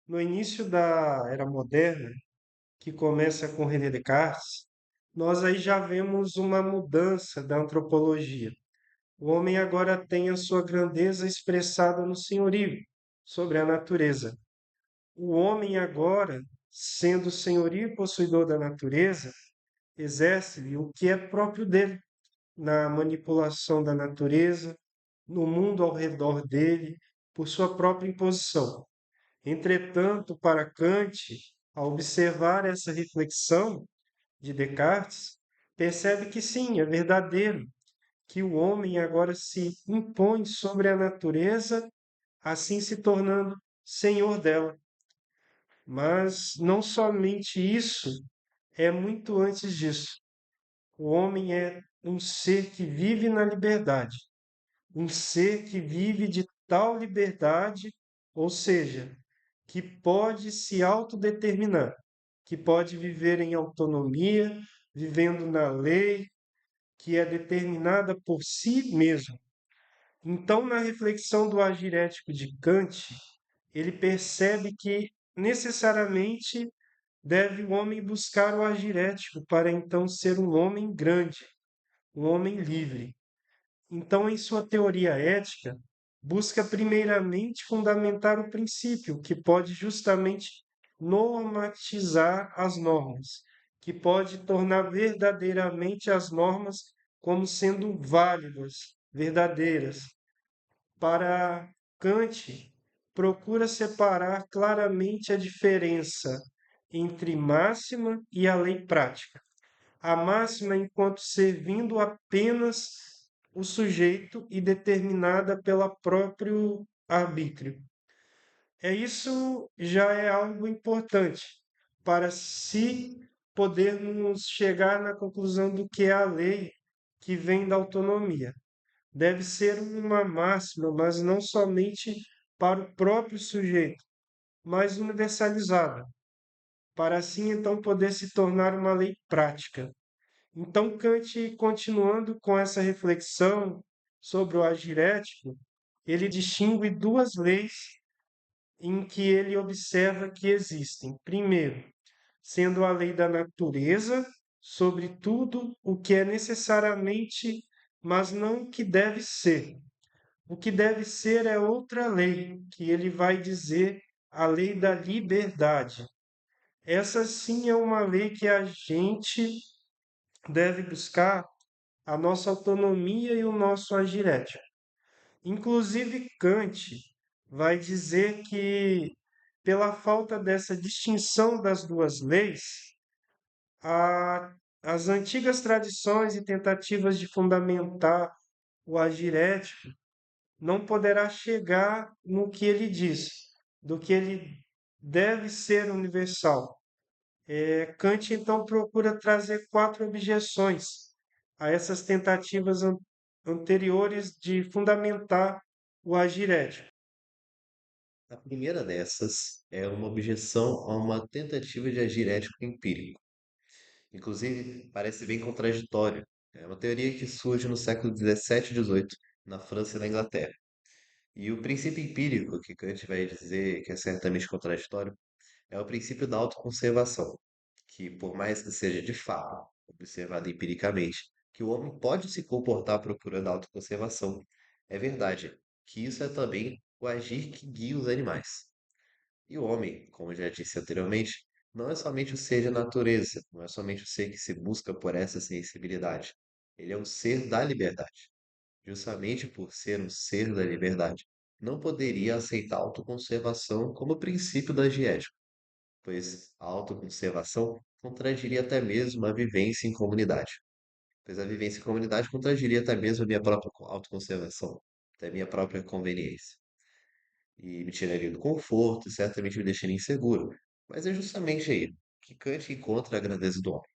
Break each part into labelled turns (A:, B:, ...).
A: No início da era moderna, que começa com René Descartes, nós aí já vemos uma mudança da antropologia. O homem agora tem a sua grandeza expressada no senhorio sobre a natureza. O homem agora, sendo senhorio e possuidor da natureza, exerce o que é próprio dele na manipulação da natureza, no mundo ao redor dele, por sua própria imposição. Entretanto, para Kant, ao observar essa reflexão de Descartes, percebe que sim, é verdadeiro, que o homem agora se impõe sobre a natureza, assim se tornando senhor dela. Mas não somente isso, é muito antes disso. O homem é um ser que vive na liberdade, um ser que vive de tal liberdade, ou seja, que pode se autodeterminar, que pode viver em autonomia, vivendo na lei, que é determinada por si mesmo. Então, na reflexão do agir ético de Kant, ele percebe que necessariamente deve o homem buscar o agir ético para então ser um homem grande, um homem livre. Então, em sua teoria ética, busca primeiramente fundamentar o princípio, que pode justamente normatizar as normas, que pode tornar verdadeiramente as normas como sendo válidas, verdadeiras. Para Kant, procura separar claramente a diferença entre máxima e a lei prática. A máxima enquanto servindo apenas o sujeito e determinada pela próprio arbítrio. Isso já é algo importante para se podermos chegar na conclusão do que é a lei que vem da autonomia. Deve ser uma máxima, mas não somente para o próprio sujeito, mas universalizada, para assim então poder se tornar uma lei prática. Então, Kant, continuando com essa reflexão sobre o agir ético, ele distingue duas leis em que ele observa que existem. Primeiro, sendo a lei da natureza, sobre tudo o que é necessariamente, mas não o que deve ser. O que deve ser é outra lei, que ele vai dizer a lei da liberdade. Essa sim é uma lei que a gente deve buscar a nossa autonomia e o nosso agir ético. Inclusive, Kant vai dizer que, pela falta dessa distinção das duas leis, a, as antigas tradições e tentativas de fundamentar o agir ético não poderá chegar no que ele diz, do que ele deve ser universal. Kant então procura trazer quatro objeções a essas tentativas anteriores de fundamentar o agir ético.
B: A primeira dessas é uma objeção a uma tentativa de agir ético empírico. Inclusive, parece bem contraditório. É uma teoria que surge no século XVII e XVIII, na França e na Inglaterra. E o princípio empírico, que Kant vai dizer que é certamente contraditório, é o princípio da autoconservação, que, por mais que seja de fato observado empiricamente, que o homem pode se comportar procurando a autoconservação, é verdade que isso é também o agir que guia os animais. E o homem, como eu já disse anteriormente, não é somente o ser de natureza, não é somente o ser que se busca por essa sensibilidade. Ele é um ser da liberdade. Justamente por ser um ser da liberdade, não poderia aceitar a autoconservação como princípio da higiene, pois a autoconservação contradiria até mesmo a vivência em comunidade, pois a vivência em comunidade contradiria até mesmo a minha própria autoconservação, até a minha própria conveniência, e me tiraria do conforto e certamente me deixaria inseguro. Mas é justamente aí que Kant encontra a grandeza do homem.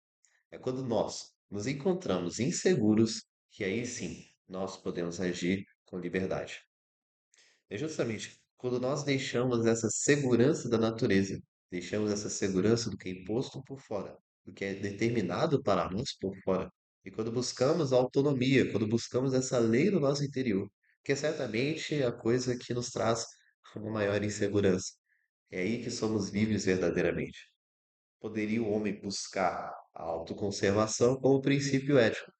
B: É quando nós nos encontramos inseguros que aí sim nós podemos agir com liberdade. É justamente quando nós deixamos essa segurança da natureza, deixamos essa segurança do que é imposto por fora, do que é determinado para nós por fora, e quando buscamos a autonomia, quando buscamos essa lei no nosso interior, que é certamente a coisa que nos traz uma maior insegurança. É aí que somos livres verdadeiramente. Poderia o homem buscar a autoconservação como princípio ético,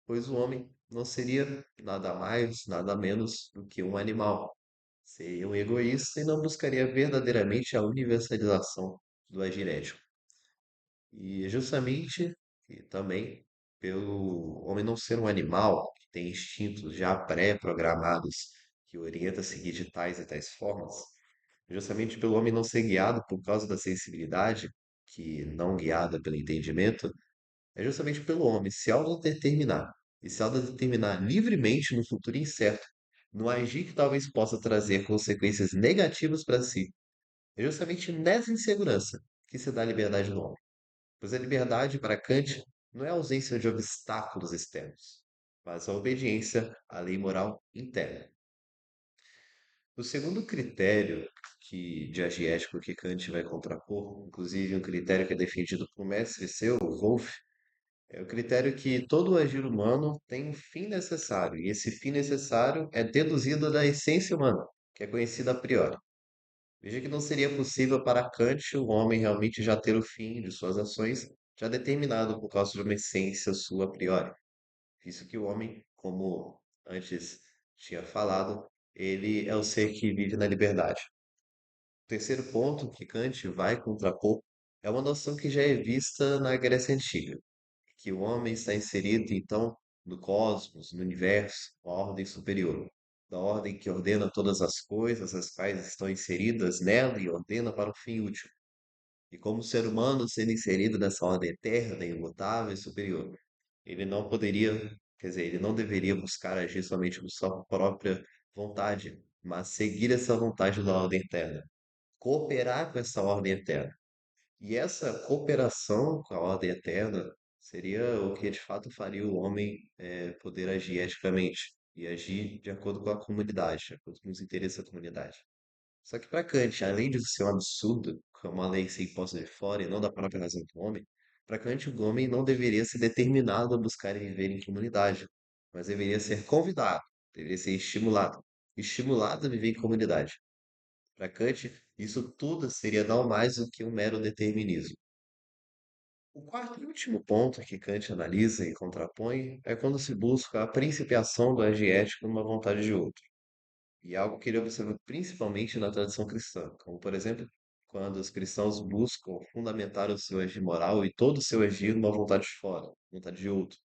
B: pois o homem não seria nada mais, nada menos do que um animal. Seria um egoísta e não buscaria verdadeiramente a universalização do agir ético. E é justamente e também pelo homem não ser um animal que tem instintos já pré-programados que orienta a seguir de tais e tais formas, justamente pelo homem não ser guiado por causa da sensibilidade, que não guiada pelo entendimento, é justamente pelo homem se autodeterminar e se autodeterminar livremente no futuro incerto, no agir que talvez possa trazer consequências negativas para si. É justamente nessa insegurança que se dá a liberdade no homem. Pois a liberdade para Kant não é a ausência de obstáculos externos, mas a obediência à lei moral interna. O segundo critério de agir ético que Kant vai contrapor, inclusive um critério que é defendido por um mestre seu, Wolff, é o critério que todo agir humano tem um fim necessário, e esse fim necessário é deduzido da essência humana, que é conhecida a priori. Veja que não seria possível para Kant o homem realmente já ter o fim de suas ações já determinado por causa de uma essência sua a priori. Visto que o homem, como antes tinha falado, ele é o ser que vive na liberdade. O terceiro ponto que Kant vai contrapor é uma noção que já é vista na Grécia Antiga, que o homem está inserido, então, no cosmos, no universo, uma ordem superior, da ordem que ordena todas as coisas, as quais estão inseridas nela e ordena para um fim útil. E como ser humano sendo inserido nessa ordem eterna, imutável e superior, ele não poderia, quer dizer, ele não deveria buscar agir somente por sua própria vontade, mas seguir essa vontade da ordem eterna, cooperar com essa ordem eterna. E essa cooperação com a ordem eterna seria o que de fato faria o homem poder agir eticamente e agir de acordo com a comunidade, de acordo com os interesses da comunidade. Só que para Kant, além de ser um absurdo, que é uma lei ser imposta de fora e não da própria razão do homem, para Kant o homem não deveria ser determinado a buscar e viver em comunidade, mas deveria ser convidado, deveria ser estimulado, estimulado a viver em comunidade. Para Kant, isso tudo seria não mais do que um mero determinismo. O quarto e último ponto que Kant analisa e contrapõe é quando se busca a principiação do agir ético numa vontade de outro. E é algo que ele observa principalmente na tradição cristã, como, por exemplo, quando os cristãos buscam fundamentar o seu agir moral e todo o seu agir numa vontade de fora, vontade de outro.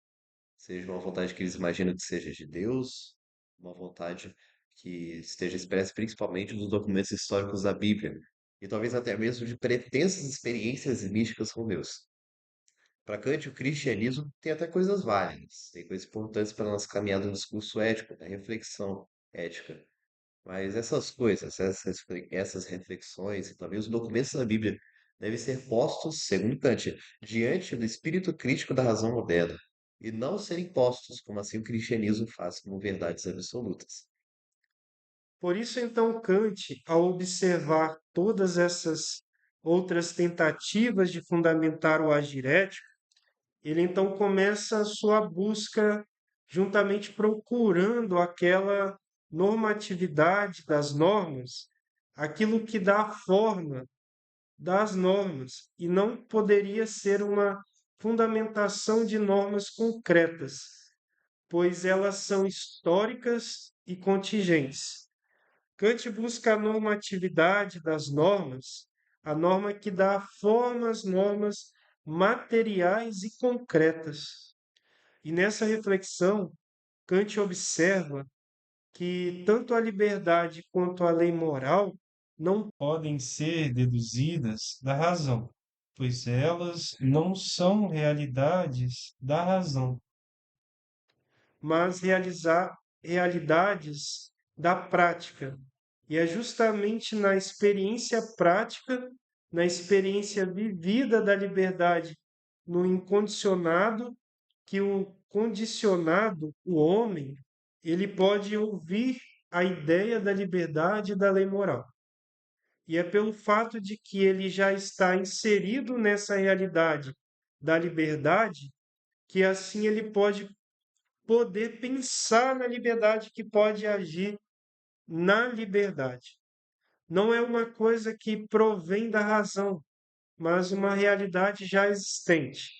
B: Seja uma vontade que eles imaginam que seja de Deus, uma vontade que esteja expressa principalmente nos documentos históricos da Bíblia, e talvez até mesmo de pretensas experiências místicas com Deus. Para Kant, o cristianismo tem até coisas válidas, tem coisas importantes para a nossa caminhada no discurso ético, da reflexão ética. Mas essas coisas, essas reflexões e também os documentos da Bíblia devem ser postos, segundo Kant, diante do espírito crítico da razão moderna, e não serem postos, como assim o cristianismo faz, como verdades absolutas.
A: Por isso, então, Kant, ao observar todas essas outras tentativas de fundamentar o agir ético, ele então começa a sua busca juntamente procurando aquela normatividade das normas, aquilo que dá a forma das normas, e não poderia ser uma fundamentação de normas concretas, pois elas são históricas e contingentes. Kant busca a normatividade das normas, a norma que dá forma às normas materiais e concretas. E nessa reflexão, Kant observa que tanto a liberdade quanto a lei moral não podem ser deduzidas da razão, pois elas não são realidades da razão, mas realidades da prática. E é justamente na experiência prática, na experiência vivida da liberdade, no incondicionado, que o condicionado, o homem, ele pode ouvir a ideia da liberdade e da lei moral. E é pelo fato de que ele já está inserido nessa realidade da liberdade que assim ele pode poder pensar na liberdade, que pode agir na liberdade. não é uma coisa que provém da razão, mas uma realidade já existente.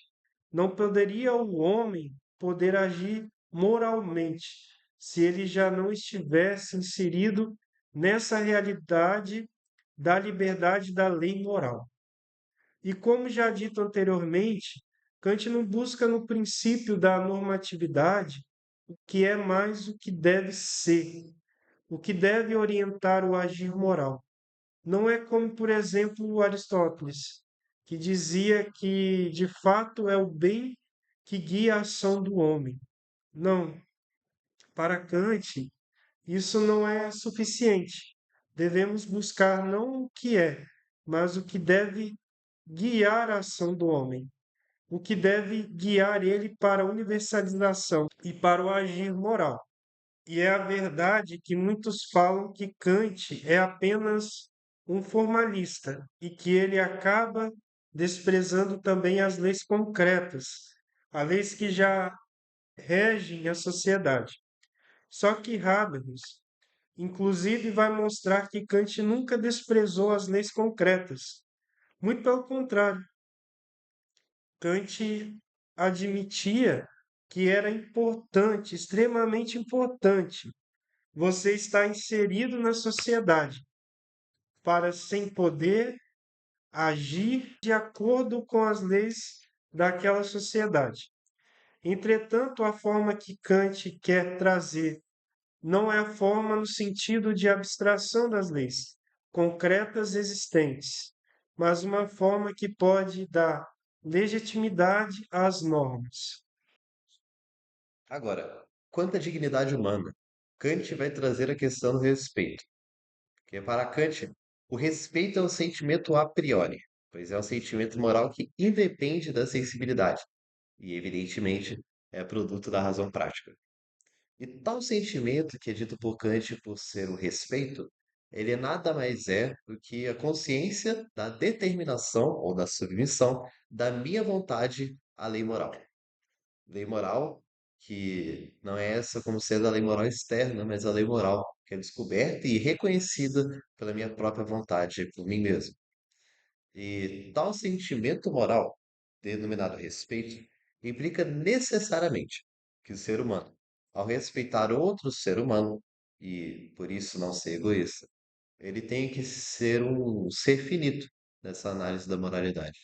A: Não poderia o homem poder agir moralmente se ele já não estivesse inserido nessa realidade da liberdade da lei moral. E como já dito anteriormente, Kant não busca no princípio da normatividade o que é mais o que deve ser, o que deve orientar o agir moral. Não é como, por exemplo, o Aristóteles, que dizia que de fato é o bem que guia a ação do homem. Não, para Kant, isso não é suficiente. Devemos buscar não o que é, mas o que deve guiar a ação do homem, o que deve guiar ele para a universalização e para o agir moral. E é a verdade que muitos falam que Kant é apenas um formalista e que ele acaba desprezando também as leis concretas, as leis que já regem a sociedade. Só que Habermas, inclusive, vai mostrar que Kant nunca desprezou as leis concretas. Muito pelo contrário, Kant admitia que era importante, extremamente importante, você está inserido na sociedade para, sem poder, agir de acordo com as leis daquela sociedade. Entretanto, a forma que Kant quer trazer não é a forma no sentido de abstração das leis concretas existentes, mas uma forma que pode dar legitimidade às normas.
B: Agora, quanto à dignidade humana, Kant vai trazer a questão do respeito, porque para Kant, o respeito é um sentimento a priori, pois é um sentimento moral que independe da sensibilidade e, evidentemente, é produto da razão prática. E tal sentimento que é dito por Kant por ser o respeito, ele nada mais é do que a consciência da determinação ou da submissão da minha vontade à lei moral. Lei moral que não é essa como sendo a lei moral externa, mas a lei moral que é descoberta e reconhecida pela minha própria vontade, por mim mesmo. E tal sentimento moral, denominado respeito, implica necessariamente que o ser humano, ao respeitar outro ser humano, e por isso não ser egoísta, ele tem que ser um ser finito nessa análise da moralidade.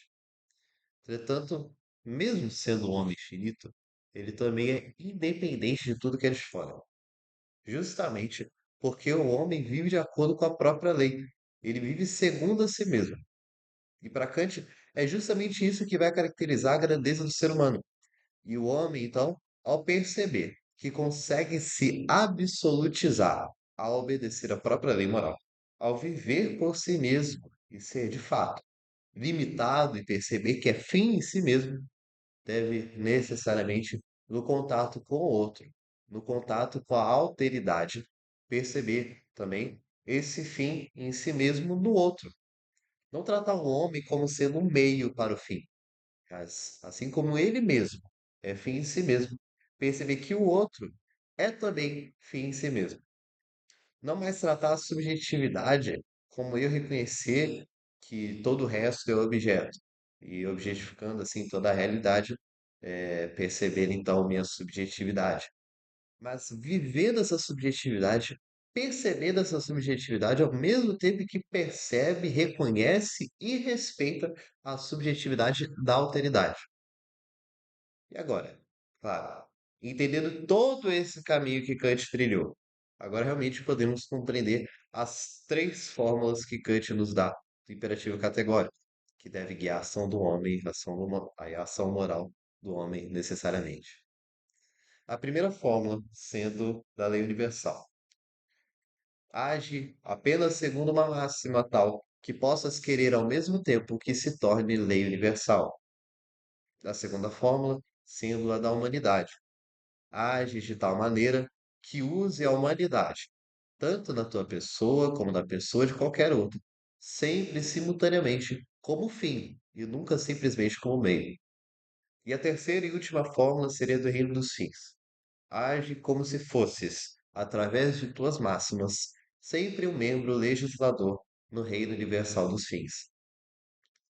B: Entretanto, mesmo sendo um homem finito, ele também é independente de tudo que é de fora, justamente porque o homem vive de acordo com a própria lei. Ele vive segundo a si mesmo. E para Kant, é justamente isso que vai caracterizar a grandeza do ser humano. E o homem, então, ao perceber que consegue se absolutizar ao obedecer à própria lei moral, ao viver por si mesmo e ser, de fato, limitado e perceber que é fim em si mesmo, deve necessariamente, no contato com o outro, no contato com a alteridade, perceber também esse fim em si mesmo no outro. Não tratar o homem como sendo um meio para o fim, mas, assim como ele mesmo é fim em si mesmo, perceber que o outro é também fim em si mesmo. Não mais tratar a subjetividade como eu reconhecer que todo o resto é objeto, e objetificando assim toda a realidade, perceber então minha subjetividade. Mas vivendo essa subjetividade, percebendo essa subjetividade ao mesmo tempo que percebe, reconhece e respeita a subjetividade da alteridade. E agora? Claro, entendendo todo esse caminho que Kant trilhou, agora realmente podemos compreender as três fórmulas que Kant nos dá do imperativo categórico, que deve guiar a ação do homem, a ação moral do homem necessariamente. A primeira fórmula sendo da lei universal. Age apenas segundo uma máxima tal que possas querer ao mesmo tempo que se torne lei universal. A segunda fórmula sendo a da humanidade. Age de tal maneira que use a humanidade, tanto na tua pessoa como na pessoa de qualquer outro, sempre simultaneamente como fim e nunca simplesmente como meio. E a terceira e última fórmula seria do reino dos fins. Age como se fosses, através de tuas máximas, sempre um membro legislador no reino universal dos fins.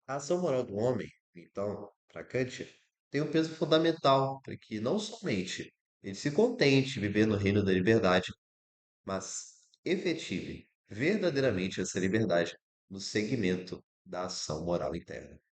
B: A ação moral do homem, então, para Kant, tem um peso fundamental para que não somente ele se contente em viver no reino da liberdade, mas efetive verdadeiramente essa liberdade no segmento da ação moral interna.